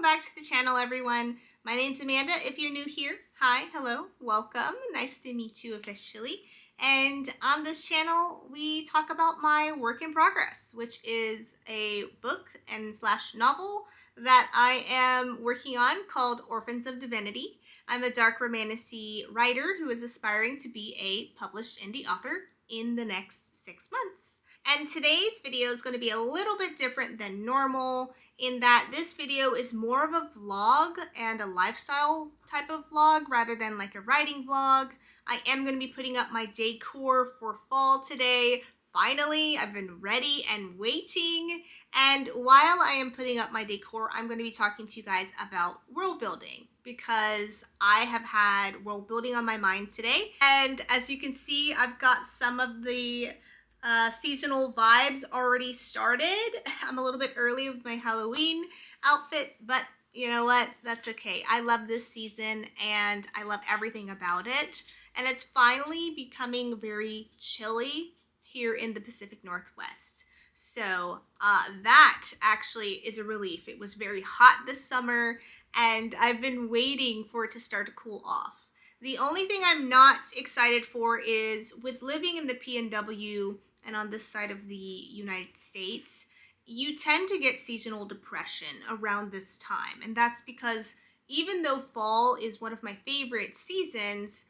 Welcome back to the channel, everyone. My name's Amanda. If you're new here, hi, hello, welcome. Nice to meet you officially. And on this channel, we talk about my work in progress, which is a book and slash novel that I am working on called Orphans of Divinity. I'm a dark romantasy writer who is aspiring to be a published indie author in the next 6 months. And today's video is going to be a little bit different than normal in that this video is more of a vlog and a lifestyle type of vlog rather than like a writing vlog. I am going to be putting up my decor for fall today. Finally, I've been ready and waiting. And while I am putting up my decor, I'm going to be talking to you guys about world building because I have had world building on my mind today. And as you can see, I've got some of the seasonal vibes already started. I'm a little bit early with my Halloween outfit, but you know what? That's okay. I love this season and I love everything about it. And it's finally becoming very chilly here in the Pacific Northwest. So that actually is a relief. It was very hot this summer and I've been waiting for it to start to cool off. The only thing I'm not excited for is with living in the PNW and on this side of the United States, you tend to get seasonal depression around this time. And that's because even though fall is one of my favorite seasons,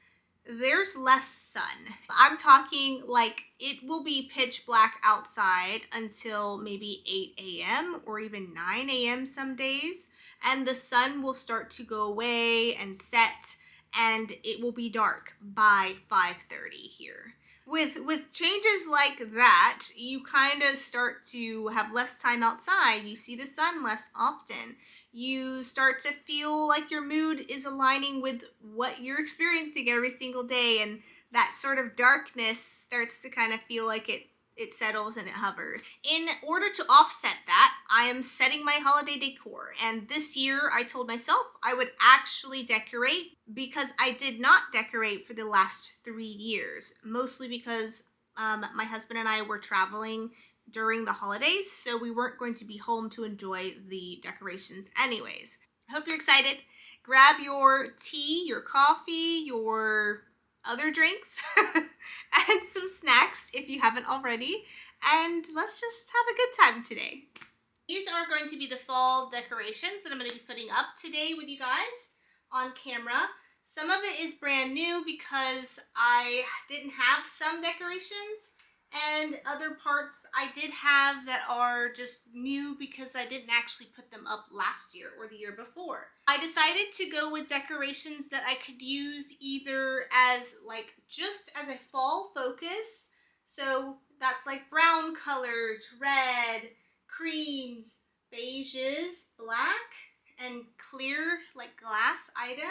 there's less sun. I'm talking like it will be pitch black outside until maybe 8 a.m. or even 9 a.m. some days. And the sun will start to go away and set and it will be dark by 5:30 here. With changes like that, you kind of start to have less time outside. You see the sun less often. You start to feel like your mood is aligning with what you're experiencing every single day, and that sort of darkness starts to kind of feel like it settles and it hovers. In order to offset that, I am setting my holiday decor. And this year I told myself I would actually decorate because I did not decorate for the last 3 years, mostly because my husband and I were traveling during the holidays, so we weren't going to be home to enjoy the decorations anyways. I hope you're excited. Grab your tea, your coffee, your other drinks, and some snacks if you haven't already, and let's just have a good time today. These are going to be the fall decorations that I'm going to be putting up today with you guys on camera. Some of it is brand new because I didn't have some decorations, and other parts I did have that are just new because I didn't actually put them up last year or the year before. I decided to go with decorations that I could use either as like just as a fall focus. So that's like brown colors, red, creams, beiges, black, and clear like glass items.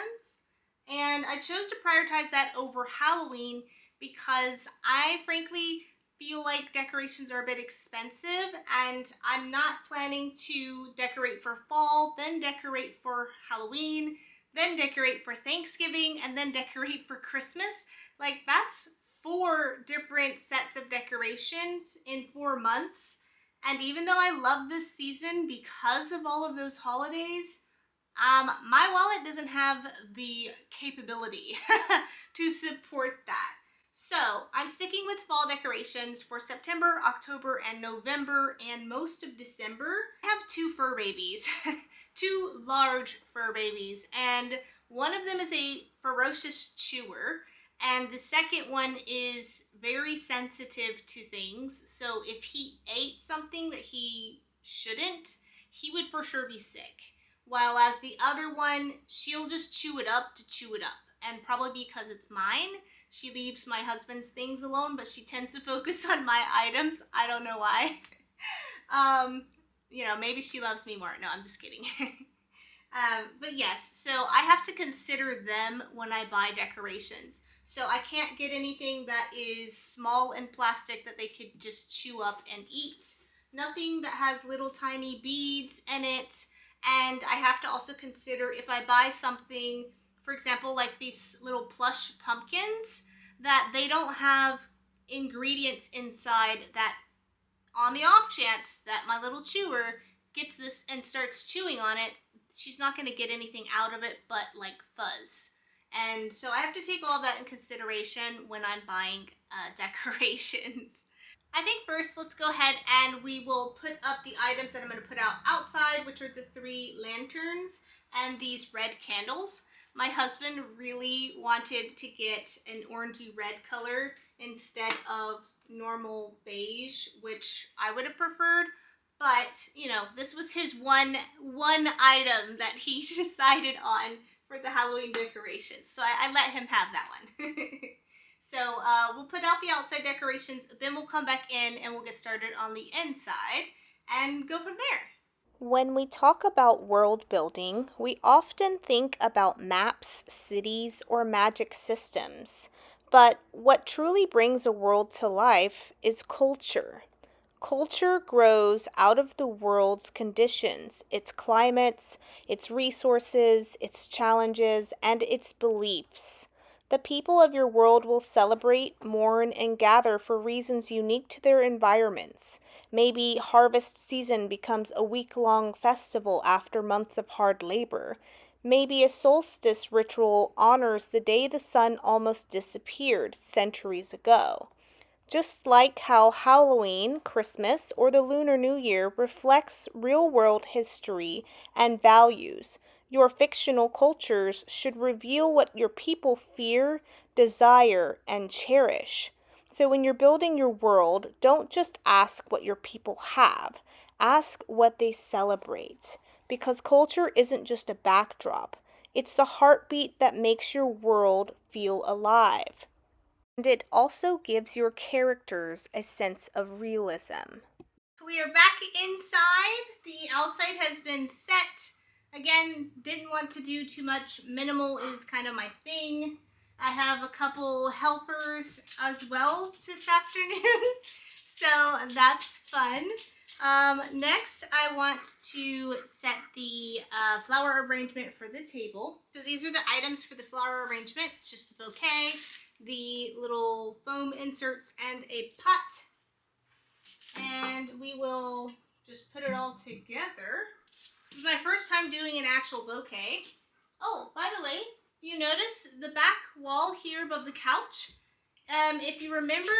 And I chose to prioritize that over Halloween because I frankly feel like decorations are a bit expensive and I'm not planning to decorate for fall, then decorate for Halloween, then decorate for Thanksgiving, and then decorate for Christmas. Like that's 4 different sets of decorations in 4 months. And even though I love this season because of all of those holidays, my wallet doesn't have the capability to support that. So I'm sticking with fall decorations for September, October, and November, and most of December. I have 2 fur babies, 2 large fur babies, and one of them is a ferocious chewer, and the second one is very sensitive to things, so if he ate something that he shouldn't, he would for sure be sick. While as the other one, she'll just chew it up to chew it up, and probably because it's mine, she leaves my husband's things alone, but she tends to focus on my items. I don't know why. You know, maybe she loves me more. No, I'm just kidding. But yes, so I have to consider them when I buy decorations. So I can't get anything that is small and plastic that they could just chew up and eat. Nothing that has little tiny beads in it. And I have to also consider if I buy something, for example, like these little plush pumpkins, that they don't have ingredients inside that on the off chance that my little chewer gets this and starts chewing on it, she's not going to get anything out of it but like fuzz. And so I have to take all of that in consideration when I'm buying decorations. I think first let's go ahead and we will put up the items that I'm going to put out outside, which are the 3 lanterns and these red candles. My husband really wanted to get an orangey red color instead of normal beige, which I would have preferred. But, you know, this was his one item that he decided on for the Halloween decorations. So I let him have that one. So we'll put out the outside decorations, then we'll come back in and we'll get started on the inside and go from there. When we talk about world building, we often think about maps, cities, or magic systems. But what truly brings a world to life is culture. Culture grows out of the world's conditions, its climates, its resources, its challenges, and its beliefs. The people of your world will celebrate, mourn, and gather for reasons unique to their environments. Maybe harvest season becomes a week-long festival after months of hard labor. Maybe a solstice ritual honors the day the sun almost disappeared centuries ago. Just like how Halloween, Christmas, or the Lunar New Year reflects real world history and values, your fictional cultures should reveal what your people fear, desire, and cherish. So when you're building your world, don't just ask what your people have, ask what they celebrate. Because culture isn't just a backdrop, it's the heartbeat that makes your world feel alive. And it also gives your characters a sense of realism. We are back inside. The outside has been set. Again, didn't want to do too much. Minimal is kind of my thing. I have a couple helpers as well this afternoon, so that's fun. Next, I want to set the flower arrangement for the table. So these are the items for the flower arrangement. It's just the bouquet, the little foam inserts, and a pot. And we will just put it all together. This is my first time doing an actual bouquet. Oh, by the way, you notice the back wall here above the couch? If you remember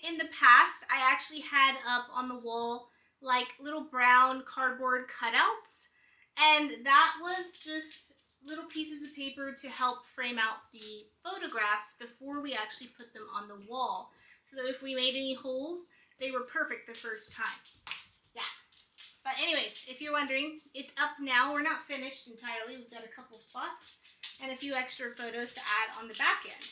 in the past, I actually had up on the wall like little brown cardboard cutouts, and that was just little pieces of paper to help frame out the photographs before we actually put them on the wall, so that if we made any holes, they were perfect the first time. Yeah. But anyways, if you're wondering, it's up now. We're not finished entirely. We've got a couple spots and a few extra photos to add on the back end.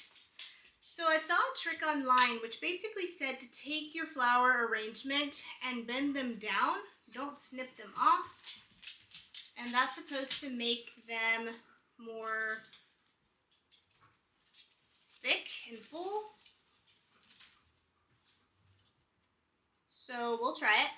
So I saw a trick online which basically said to take your flower arrangement and bend them down. Don't snip them off. And that's supposed to make them more thick and full. So we'll try it.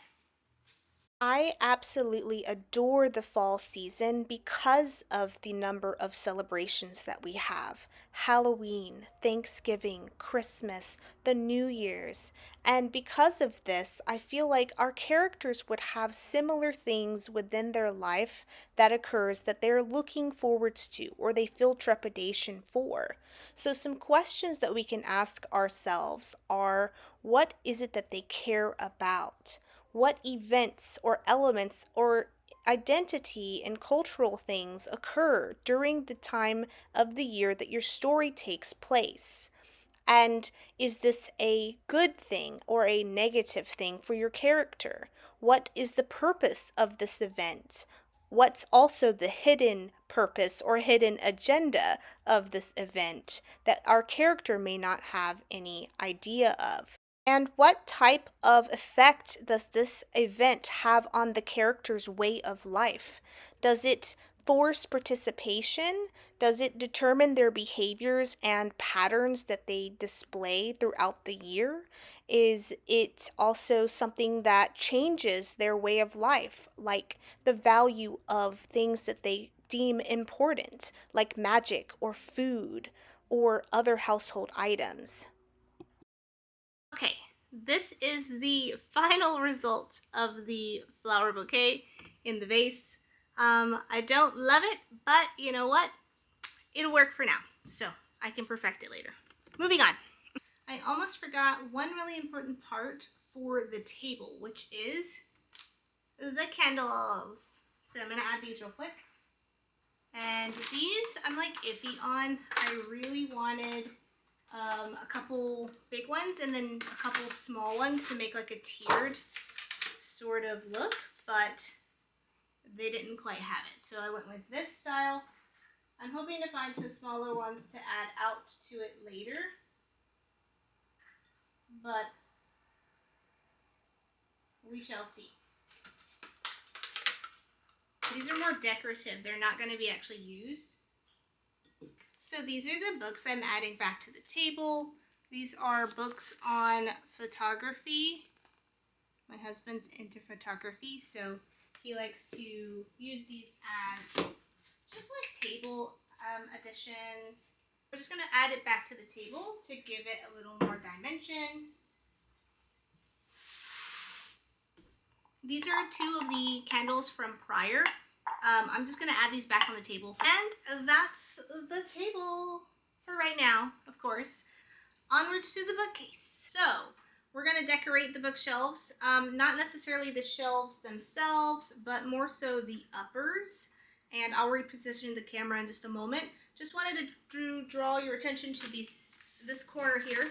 I absolutely adore the fall season because of the number of celebrations that we have. Halloween, Thanksgiving, Christmas, the New Year's. And because of this, I feel like our characters would have similar things within their life that occurs that they're looking forwards to or they feel trepidation for. So some questions that we can ask ourselves are, what is it that they care about? What events or elements or identity and cultural things occur during the time of the year that your story takes place? And is this a good thing or a negative thing for your character? What is the purpose of this event? What's also the hidden purpose or hidden agenda of this event that our character may not have any idea of? And what type of effect does this event have on the character's way of life? Does it force participation? Does it determine their behaviors and patterns that they display throughout the year? Is it also something that changes their way of life, like the value of things that they deem important, like magic or food or other household items? Okay, this is the final result of the flower bouquet. in the vase. I don't love it, but you know what? It'll work for now, so I can perfect it later. Moving on. I almost forgot one really important part for the table, which is the candles. So I'm gonna add these real quick. And these I'm like iffy on. I really wanted a couple big ones and then a couple small ones to make like a tiered sort of look, but they didn't quite have it. So I went with this style. I'm hoping to find some smaller ones to add out to it later, but we shall see. These are more decorative. They're not going to be actually used. So these are the books I'm adding back to the table. These are books on photography. My husband's into photography, so he likes to use these as just like table additions. We're just going to add it back to the table to give it a little more dimension. These are two of the candles from prior. I'm just going to add these back on the table. And that's the table for right now, of course. Onwards to the bookcase. So, we're going to decorate the bookshelves. Not necessarily the shelves themselves, but more so the uppers. And I'll reposition the camera in just a moment. Just wanted to draw your attention to this corner here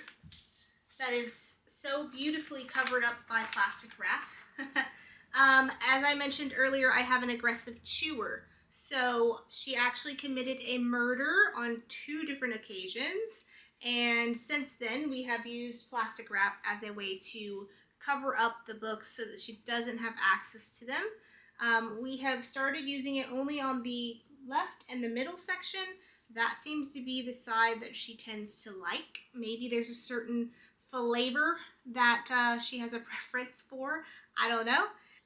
that is so beautifully covered up by plastic wrap. As I mentioned earlier, I have an aggressive chewer. So she actually committed a murder on 2 different occasions. And since then, we have used plastic wrap as a way to cover up the books so that she doesn't have access to them. We have started using it only on the left and the middle section. That seems to be the side that she tends to like. Maybe there's a certain flavor that she has a preference for. I don't know.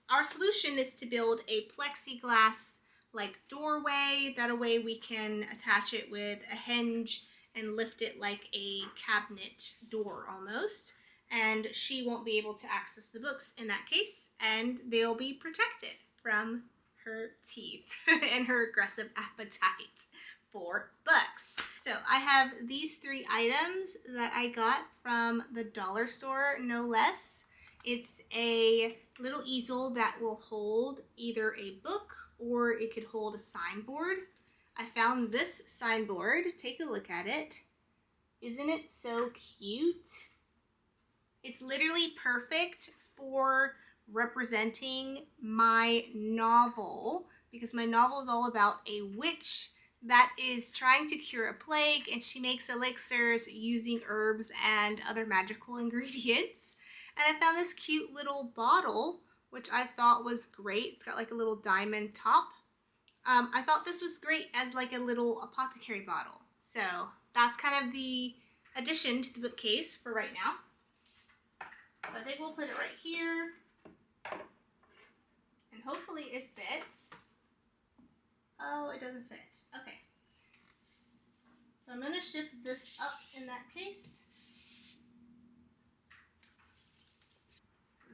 Our solution is to build a plexiglass like doorway. That way we can attach it with a hinge and lift it like a cabinet door almost. And she won't be able to access the books in that case, and they'll be protected from her teeth and her aggressive appetite for books. So I have these 3 items that I got from the dollar store, no less. It's a little easel that will hold either a book or it could hold a signboard. I found this signboard. Take a look at it. Isn't it so cute? It's literally perfect for representing my novel, because my novel is all about a witch that is trying to cure a plague, and she makes elixirs using herbs and other magical ingredients. And I found this cute little bottle, which I thought was great. It's got like a little diamond top. I thought this was great as like a little apothecary bottle. So that's kind of the addition to the bookcase for right now. So I think we'll put it right here. And hopefully it fits. Oh, it doesn't fit. Okay. So I'm going to shift this up in that case.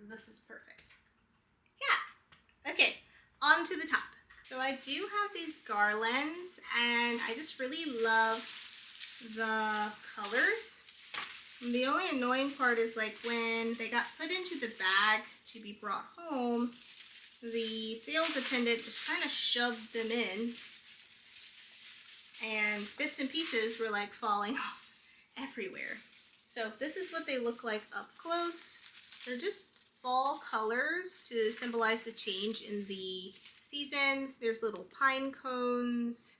This is perfect. Yeah. Okay, on to the top. So I do have these garlands, and I just really love the colors. And the only annoying part is like when they got put into the bag to be brought home, the sales attendant just kind of shoved them in, and bits and pieces were like falling off everywhere. So this is what they look like up close. They're just fall colors to symbolize the change in the seasons. There's little pine cones.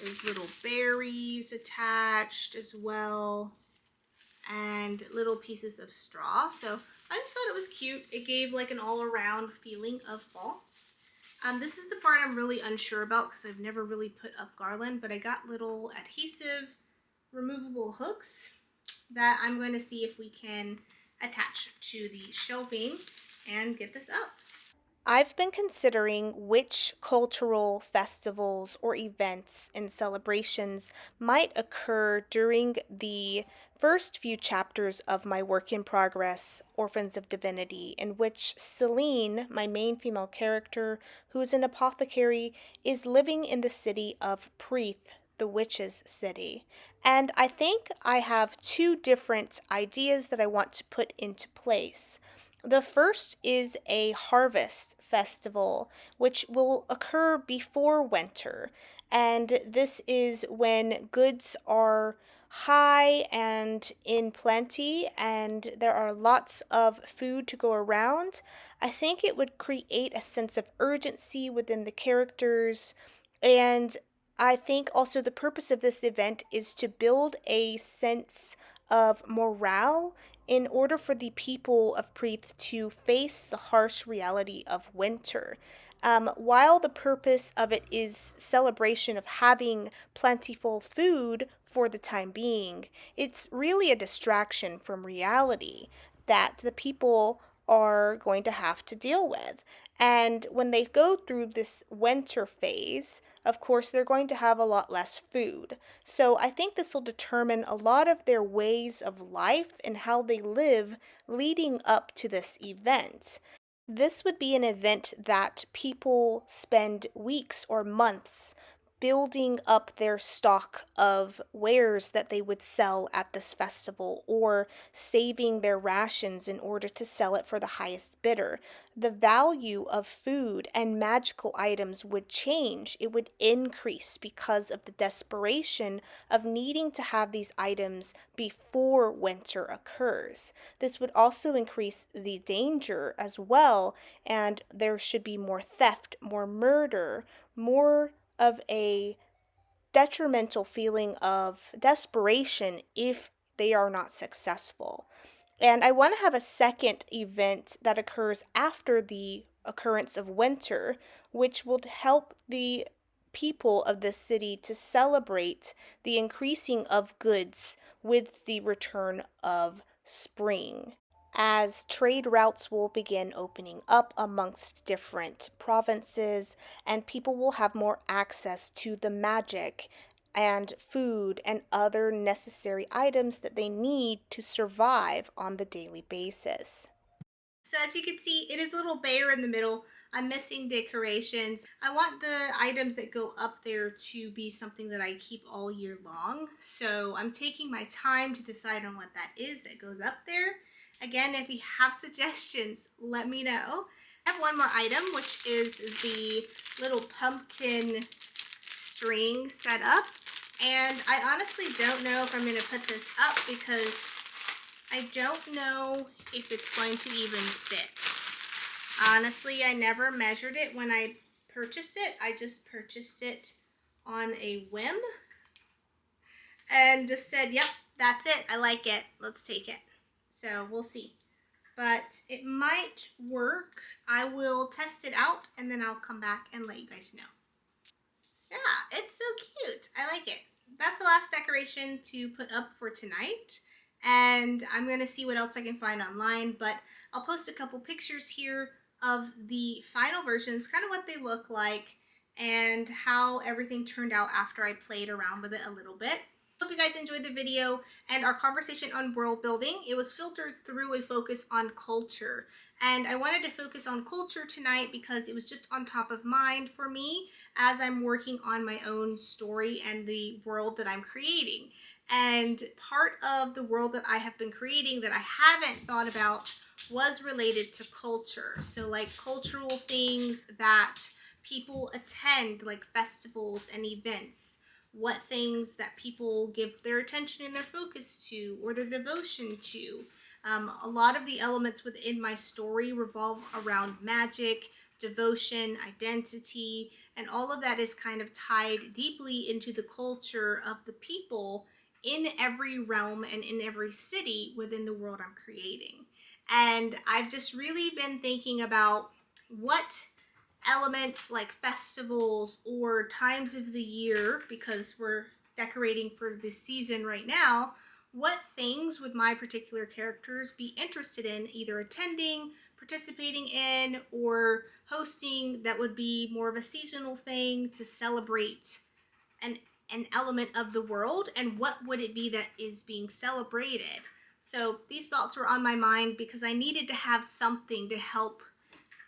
There's little berries attached as well, and little pieces of straw. So I just thought it was cute. It gave like an all-around feeling of fall. This is the part I'm really unsure about because I've never really put up garland, but I got little adhesive removable hooks that I'm going to see if we can attach to the shelving and get this up. I've been considering which cultural festivals or events and celebrations might occur during the first few chapters of my work in progress, Orphans of Divinity, in which Celine, my main female character, who is an apothecary, is living in the city of Preeth, the witch's city. And I think I have two different ideas that I want to put into place. The first is a harvest festival, which will occur before winter. And this is when goods are high and in plenty, and there are lots of food to go around. I think it would create a sense of urgency within the characters, and I think also the purpose of this event is to build a sense of morale in order for the people of Preeth to face the harsh reality of winter. While the purpose of it is celebration of having plentiful food for the time being, it's really a distraction from reality that the people are going to have to deal with. And when they go through this winter phase, of course, they're going to have a lot less food. So I think this will determine a lot of their ways of life and how they live leading up to this event. This would be an event that people spend weeks or months building up their stock of wares that they would sell at this festival or saving their rations in order to sell it for the highest bidder. The value of food and magical items would change. It would increase because of the desperation of needing to have these items before winter occurs. This would also increase the danger as well, and there should be more theft, more murder, more of a detrimental feeling of desperation if they are not successful. And I want to have a second event that occurs after the occurrence of winter, which will help the people of this city to celebrate the increasing of goods with the return of spring, as trade routes will begin opening up amongst different provinces, and people will have more access to the magic and food and other necessary items that they need to survive on the daily basis. So as you can see, it is a little bare in the middle. I'm missing decorations. I want the items that go up there to be something that I keep all year long. So I'm taking my time to decide on what that is that goes up there. Again, if you have suggestions, let me know. I have one more item, which is the little pumpkin string set up. And I honestly don't know if I'm going to put this up because I don't know if it's going to even fit. Honestly, I never measured it when I purchased it. I just purchased it on a whim and just said, yep, that's it. I like it. Let's take it. So we'll see. But it might work. I will test it out and then I'll come back and let you guys know. Yeah, it's so cute. I like it. That's the last decoration to put up for tonight. And I'm going to see what else I can find online, but I'll post a couple pictures here of the final versions, kind of what they look like, and how everything turned out after I played around with it a little bit. Hope you guys enjoyed the video and our conversation on world building. It was filtered through a focus on culture. And I wanted to focus on culture tonight because it was just on top of mind for me as I'm working on my own story and the world that I'm creating. And part of the world that I have been creating that I haven't thought about was related to culture. So like cultural things that people attend, like festivals and events, what things that people give their attention and their focus to or their devotion to. A lot of the elements within my story revolve around magic, devotion, identity, and all of that is kind of tied deeply into the culture of the people in every realm and in every city within the world I'm creating. And I've just really been thinking about what elements like festivals or times of the year, because we're decorating for this season right now, what things would my particular characters be interested in either attending, participating in, or hosting that would be more of a seasonal thing to celebrate an an element of the world, and what would it be that is being celebrated? So these thoughts were on my mind because I needed to have something to help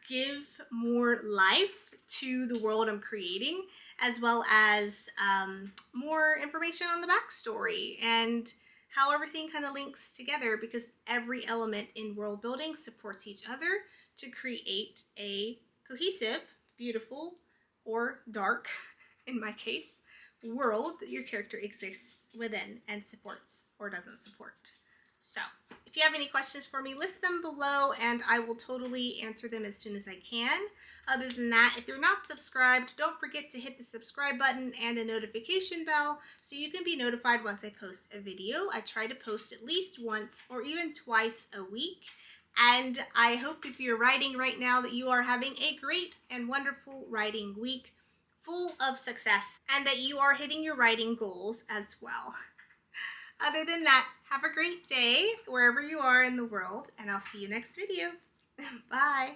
give more life to the world I'm creating, as well as more information on the backstory and how everything kind of links together, because every element in world building supports each other to create a cohesive, beautiful, or dark, in my case, world that your character exists within and supports or doesn't support. So if you have any questions for me, list them below and I will totally answer them as soon as I can. Other than that, if you're not subscribed, don't forget to hit the subscribe button and a notification bell so you can be notified once I post a video. I try to post at least once or even twice a week. And I hope if you're writing right now that you are having a great and wonderful writing week full of success and that you are hitting your writing goals as well. Other than that, have a great day wherever you are in the world, and I'll see you next video. Bye.